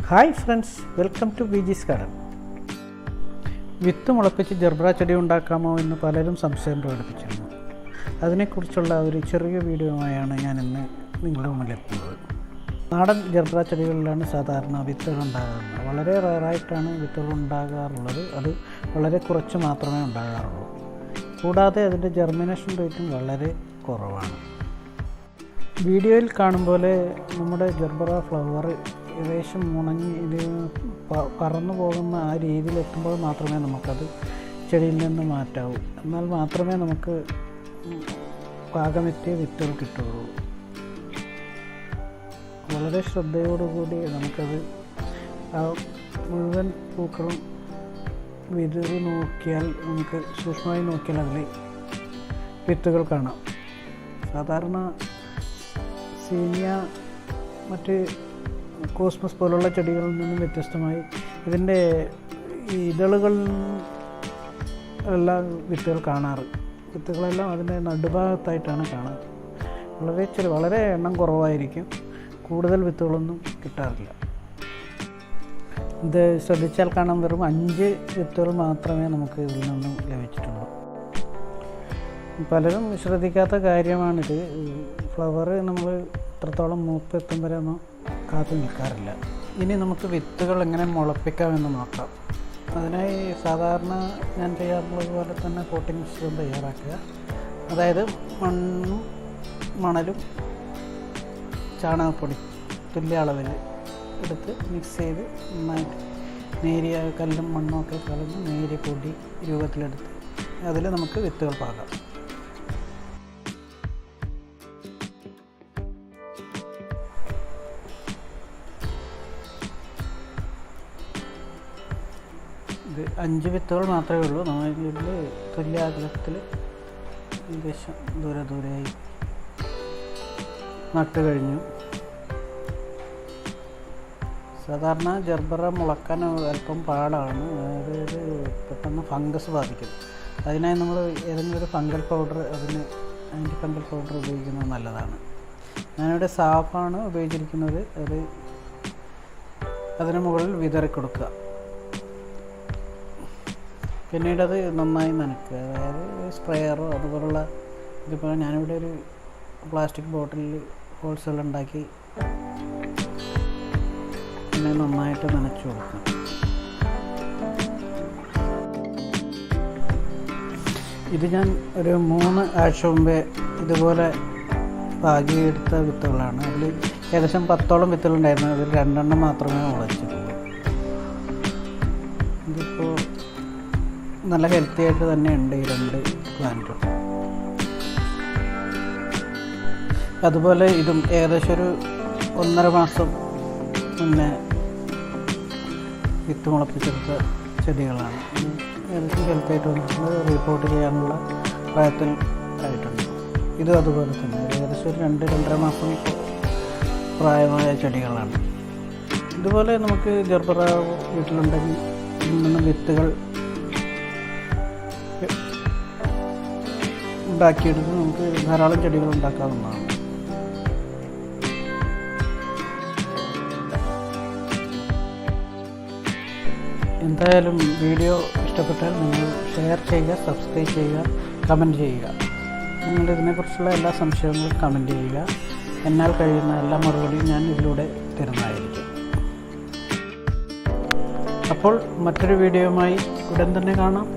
Hi friends, welcome to Biji's garden. വിത്ത് മുളപ്പിച്ച് gerbera ചെടി ഉണ്ടാക്കാമോ എന്ന് പലരും സംശയം പ്രകടിപ്പിച്ചിരുന്നു. അതിനെക്കുറിച്ചുള്ള ഒരു ചെറിയ വീഡിയോയുമായാണ് ഞാൻ ഇന്ന് നിങ്ങളുടെ മുന്നിലെത്തുന്നത്. നാടൻ ജർബറ ചെടികളിലാണ് സാധാരണ വിത്തുകൾ ഉണ്ടാകാറുള്ളത്. വളരെ റയറായിട്ടാണ് വിത്തുകൾ ഉണ്ടാകാറുള്ളത്. അത് വളരെ കുറച്ച് മാത്രമേ ഉണ്ടാകാറുള്ളൂ. കൂടാതെ അതിൻ്റെ ജെർമിനേഷൻ റേറ്റും വളരെ കുറവാണ്. വീഡിയോയിൽ കാണും പോലെ നമ്മുടെ ജർബറ ഫ്ലവർ ഏകദേശം ഉണങ്ങി ഇത് പറന്നു പോകുന്ന ആ രീതിയിലെത്തുമ്പോൾ മാത്രമേ നമുക്കത് ചെടിയിൽ നിന്ന് മാറ്റാവൂ. എന്നാൽ മാത്രമേ നമുക്ക് പാകമെത്തിയ വിത്തുകൾ കിട്ടുകയുള്ളൂ. വളരെ ശ്രദ്ധയോടുകൂടി നമുക്കത് ആ മുഴുവൻ പൂക്കളും വിതറി നോക്കിയാൽ, നമുക്ക് സൂക്ഷ്മമായി നോക്കിയാൽ അതിൽ വിത്തുകൾ കാണാം. സാധാരണ സീനിയ മറ്റ് കോസ്മസ് പോലുള്ള ചെടികളിൽ നിന്നും വ്യത്യസ്തമായി ഇതിൻ്റെ ഇതളുകളിൽ എല്ലാം വിത്തുകൾ കാണാറ്. വിത്തുകളെല്ലാം അതിൻ്റെ നടുഭാഗത്തായിട്ടാണ് കാണാറ്. വളരെ എണ്ണം കുറവായിരിക്കും. കൂടുതൽ വിത്തുകളൊന്നും കിട്ടാറില്ല. ഇത് ശ്രദ്ധിച്ചാൽ കാണാൻ വെറും 5 വിത്തുകൾ മാത്രമേ നമുക്ക് ഇതിൽ നിന്നും ലഭിച്ചിട്ടുള്ളൂ. പലരും ശ്രദ്ധിക്കാത്ത കാര്യമാണിത്. ഫ്ലവർ നമ്മൾ ഇത്രത്തോളം മൂപ്പെത്തും വരെ ഒന്നും കാത്തു നിൽക്കാറില്ല. ഇനി നമുക്ക് വിത്തുകൾ എങ്ങനെ മുളപ്പിക്കാമെന്ന് നോക്കാം. അതിനായി സാധാരണ ഞാൻ ചെയ്യാറുള്ളത് പോലെ തന്നെ പോട്ടിംഗ് മിശ്രിതം തയ്യാറാക്കുക. അതായത് മണ്ണും മണലും ചാണകപ്പൊടി തുല്യ അളവിൽ എടുത്ത് മിക്സ് ചെയ്ത് നന്നായിട്ട് നേരിയ കല്ലും മണ്ണും ഒക്കെ കളഞ്ഞ് നേരിയ പൊടി രൂപത്തിലെടുത്ത് അതിൽ നമുക്ക് വിത്തുകൾ പാകാം. ഇത് 5 വിത്തുകൾ മാത്രമേ ഉള്ളൂ. നമ്മളിൽ തുല്യ അകലത്തിൽ ഏകദേശം ദൂരെയായി നട്ട് കഴിഞ്ഞു. സാധാരണ ജർബറ മുളക്കാൻ അല്പം പാടാണ്. അതായത് പെട്ടെന്ന് ഫംഗസ് ബാധിക്കും. അതിനായി നമ്മൾ ഏതെങ്കിലും ഒരു fungal powder, anti fungal powder ഉപയോഗിക്കുന്നത് നല്ലതാണ്. ഞാനിവിടെ സാഫാണ് ഉപയോഗിച്ചിരിക്കുന്നത്. അതിന് മുകളിൽ വിതറി കൊടുക്കുക. പിന്നീട് അത് നന്നായി നനയ്ക്കുക. അതായത് സ്പ്രേയറോ അതുപോലുള്ള ഇതിപ്പോൾ ഞാനിവിടെ ഒരു പ്ലാസ്റ്റിക് ബോട്ടിലിൽ ഹോൾസുകൾ ഉണ്ടാക്കി പിന്നെ നന്നായിട്ട് നനച്ചു കൊടുക്കുക. ഇത് ഞാൻ ഒരു 3 ആഴ്ച മുമ്പേ ഇതുപോലെ പാകിയെടുത്ത വിത്തുകളാണ്. അതിൽ ഏകദേശം 10ഓളം വിത്തുകളുണ്ടായിരുന്നു. അതിൽ 2 എണ്ണം മാത്രമേ മുളച്ചിട്ടുള്ളൂ. ഇതിപ്പോൾ നല്ല ഹെൽത്തി ആയിട്ട് തന്നെ ഉണ്ട് ഈ 2 പ്ലാന്റും. അതുപോലെ ഇതും ഏകദേശം ഒരു 1.5 മാസം മുന്നേ വിത്ത് മുളപ്പിച്ചെടുത്ത ചെടികളാണ്. ഏകദേശം ഹെൽത്തി ആയിട്ട് വന്നിട്ടുണ്ട്. റിപ്പോർട്ട് ചെയ്യാനുള്ള പ്രായത്തിൽ ആയിട്ടുണ്ട്. ഇതും അതുപോലെ തന്നെ ഏകദേശം ഒരു 2-2.5 മാസം പ്രായമായ ചെടികളാണ്. ഇതുപോലെ നമുക്ക് ജർബറ വീട്ടിലുണ്ടെങ്കിൽ ഇതിൽ നിന്നും വിത്തുകൾ ഉണ്ടാക്കിയെടുത്ത് നമുക്ക് ധാരാളം ചെടികൾ ഉണ്ടാക്കാവുന്നതാണ്. എന്തായാലും വീഡിയോ ഇഷ്ടപ്പെട്ടാൽ നിങ്ങൾ ഷെയർ ചെയ്യുക, സബ്സ്ക്രൈബ് ചെയ്യുക, കമൻറ്റ് ചെയ്യുക. നിങ്ങൾ ഇതിനെക്കുറിച്ചുള്ള എല്ലാ സംശയങ്ങളും കമൻറ്റ് ചെയ്യുക. എന്നാൽ കഴിയുന്ന എല്ലാ മറുപടിയും ഞാൻ ഇതിലൂടെ തരുന്നതായിരിക്കും. അപ്പോൾ മറ്റൊരു വീഡിയോയുമായി ഉടൻ തന്നെ കാണാം.